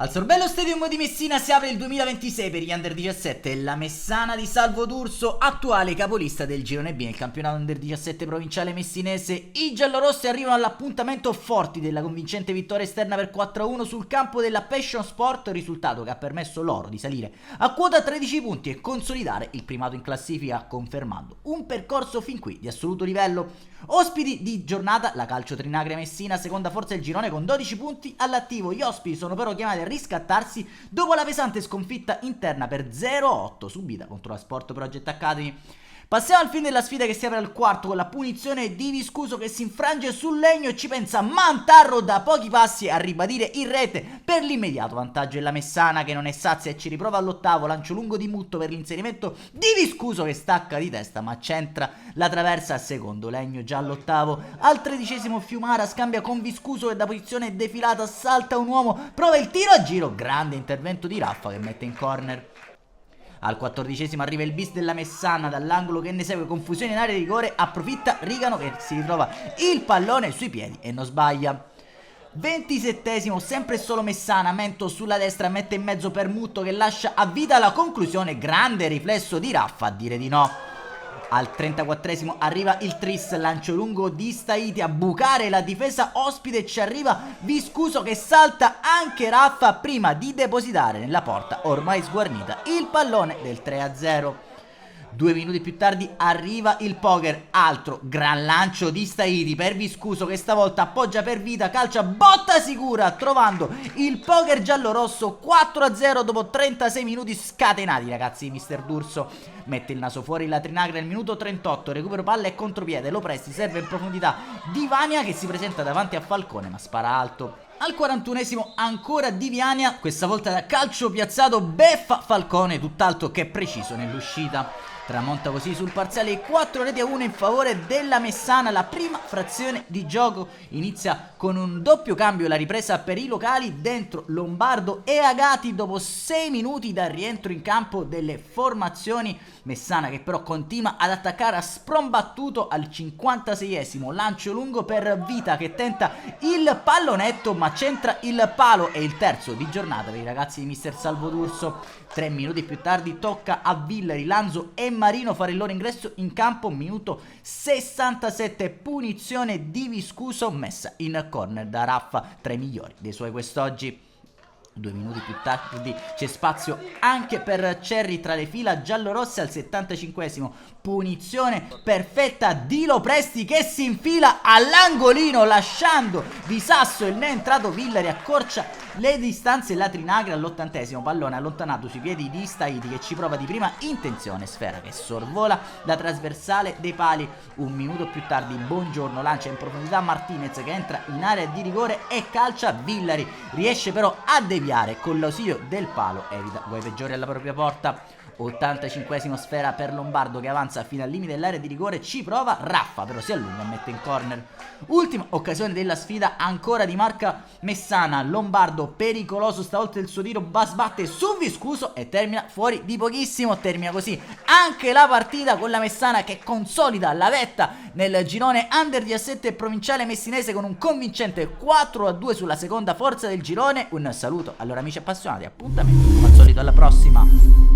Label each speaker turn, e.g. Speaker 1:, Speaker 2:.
Speaker 1: Al Sorbello Stadium di Messina si apre il 2026 per gli Under 17 e la Messana di Salvo D'Urso, attuale capolista del Girone B nel campionato Under 17 provinciale messinese. I giallorossi arrivano all'appuntamento forti della convincente vittoria esterna per 4-1 sul campo della Passion Sport, risultato che ha permesso loro di salire a quota 13 punti e consolidare il primato in classifica, confermando un percorso fin qui di assoluto livello. Ospiti di giornata la Calcio Trinacria Messina, seconda forza del girone con 12 punti all'attivo. Gli ospiti sono però chiamati a riscattarsi dopo la pesante sconfitta interna per 0-8 subita contro la Sport Project Academy. Passiamo al fine della sfida che si apre al quarto con la punizione di Viscuso che si infrange sul legno e ci pensa Mantarro da pochi passi a ribadire in rete per l'immediato vantaggio della Messana, che non è sazia e ci riprova all'ottavo. Lancio lungo di Mutto per l'inserimento di Viscuso che stacca di testa ma centra la traversa al secondo. Legno già all'ottavo. Al 13esimo Fiumara scambia con Viscuso che da posizione defilata salta un uomo, prova il tiro a giro, grande intervento di Raffa che mette in corner. Al 14esimo arriva il bis della Messana dall'angolo che ne segue confusione in area di rigore, approfitta Rigano che si ritrova il pallone sui piedi e non sbaglia. 27esimo, sempre solo Messana, Mento sulla destra mette in mezzo per Mutto che lascia a vita la conclusione, grande riflesso di Raffa a dire di no. Al 34esimo arriva il tris, lancio lungo di Staiti a bucare la difesa ospite e ci arriva Viscuso che salta anche Raffa prima di depositare nella porta ormai sguarnita il pallone del 3-0. 2 minuti più tardi arriva il poker, altro gran lancio di Staiti per Viscuso che stavolta appoggia per vita, calcia botta sicura trovando il poker giallorosso. 4-0 dopo 36 minuti scatenati, ragazzi di Mister D'Urso. Mette il naso fuori la Trinacria nel minuto 38, recupero palla e contropiede, Lo Presti serve in profondità di Vania che si presenta davanti a Falcone ma spara alto. Al 41esimo ancora Di Viania, questa volta da calcio piazzato beffa Falcone, tutt'altro che preciso nell'uscita. Tramonta così sul parziale 4-1 in favore della Messana. La prima frazione di gioco inizia con un doppio cambio, la ripresa per i locali, dentro Lombardo e Agati dopo 6 minuti dal rientro in campo delle formazioni. Messana che però continua ad attaccare a sprombattuto. Al 56esimo lancio lungo per Vita che tenta il pallonetto ma centra il palo, e il terzo di giornata per i ragazzi di Mister Salvo D'Urso. 3 minuti più tardi tocca a Villari, Lanzo e Marino fare il loro ingresso in campo. Minuto 67, punizione di Viscuso messa in corner da Raffa, tra i migliori dei suoi quest'oggi. 2 minuti più tardi c'è spazio anche per Cerri tra le fila giallorosse. Al 75esimo punizione perfetta di Lo Presti che si infila all'angolino lasciando di sasso il neoentrato Villari, accorcia le distanze. La Trinacria all'80esimo pallone allontanato sui piedi di Staiti che ci prova di prima intenzione, sfera che sorvola la trasversale dei pali. 1 minuto più tardi Buongiorno lancia in profondità Martinez che entra in area di rigore e calcia. Villari riesce però a deviare con l'ausilio del palo, evita guai peggiori alla propria porta. 85esimo sfera per Lombardo che avanza fino al limite dell'area di rigore, ci prova Raffa però si allunga e mette in corner. Ultima occasione della sfida ancora di marca Messana, Lombardo pericoloso stavolta il suo tiro sbatte su Viscuso e termina fuori di pochissimo. Termina così anche la partita con la Messana che consolida la vetta nel girone Under 17 provinciale messinese con un convincente 4-2 sulla seconda forza del girone. Un saluto allora amici appassionati, appuntamento come al solito alla prossima.